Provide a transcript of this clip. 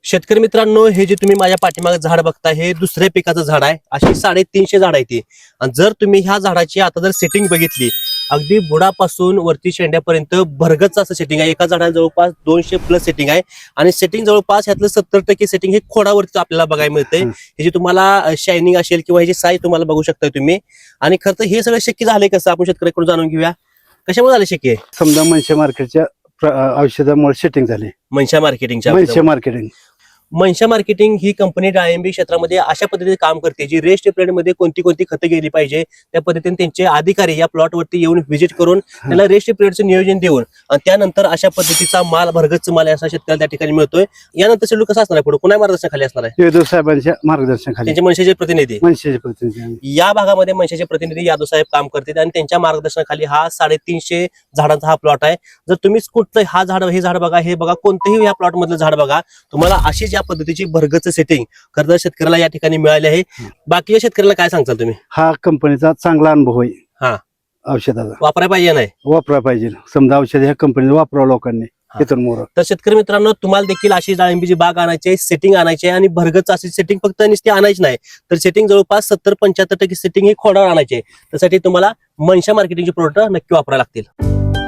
शेतकरी मित्रांनो, हे जे तुम्ही माझ्या पाठीमागे झाड बघता हे दुसऱ्या पिकाचं झाड आहे. अशी 350 झाड आहे ती. आणि जर तुम्ही ह्या झाडाची आता जर सेटिंग बघितली, अगदी बुडापासून वरती शेंड्यापर्यंत भरगच असं सेटिंग आहे. एका झाडाला जवळपास 200 प्लस सेटिंग आहे. आणि सेटिंग जवळपास ह्यातलं 70% सेटिंग हे खोडावरती आपल्याला बघायला मिळतंय. हे जे तुम्हाला शायनिंग असेल किंवा ह्याची साईज तुम्हाला बघू शकता तुम्ही. आणि खरं तर हे सगळं शक्य झालंय कसं, आपण शेतकऱ्याकडून जाणून घेऊया. कशामुळे झालं शक्य आहे? समजा मनशे मार्केटच्या औषधामुळे सेटिंग झाली. मनशा मार्केटिंगच्या मनशे मार्केटिंग मनशा मार्केटिंग ही कंपनी डाळिंबी क्षेत्रामध्ये अशा पद्धतीने काम करते, जी रेस्ट पिरियड मध्ये कोणती कोणती खतं गेली पाहिजे त्या पद्धतीने त्यांचे अधिकारी या प्लॉट वरती येऊन व्हिजिट करून त्याला रेस्ट पिरियडचं नियोजन देऊन आणि त्यानंतर अशा पद्धतीचा माल भरगच्च माल असा शेतकऱ्याला त्या ठिकाणी मिळतोय. यानंतर शेड्यूल कसं असणार आहे, पुढे कोणा मार्गदर्शनाखाली असणार आहे? यादव साहेबांच्या मार्गदर्शनाखाली त्यांचे मनशाचे प्रतिनिधी. मनशेचे प्रतिनिधी या भागामध्ये मनशाचे प्रतिनिधी यादव साहेब काम करतात आणि त्यांच्या मार्गदर्शनाखाली हा 350 झाडांचा हा प्लॉट आहे. जर तुम्ही कुठलं हे झाड बघा, हे बघा, कोणतंही या प्लॉट मधलं झाड बघा, तुम्हाला अशीच या पद्धतीची भरगच सेटिंग खरं शेतकऱ्याला या ठिकाणी मिळाली आहे. बाकीच्या शेतकऱ्याला काय सांगताल तुम्ही? हा कंपनीचा चांगला अनुभव आहे. हा, औषधाचा वापरायला पाहिजे नाही वापरा पाहिजे. समजा औषध ह्या कंपनीचं वापरावं लोकांनी तिथून मोर. तर शेतकरी मित्रांनो, तुम्हाला देखील अशी डाळिंबीची बाग आणायची आहे, सेटिंग आणायची आहे. आणि भरगच अशी सेटिंग फक्त नुसती आणायची नाही, तर सेटिंग जवळपास 70-75% सेटिंग ही खोडावर आणायची आहे. त्यासाठी तुम्हाला मनशा मार्केटिंगचे प्रोडक्ट नक्की वापरायला लागतील.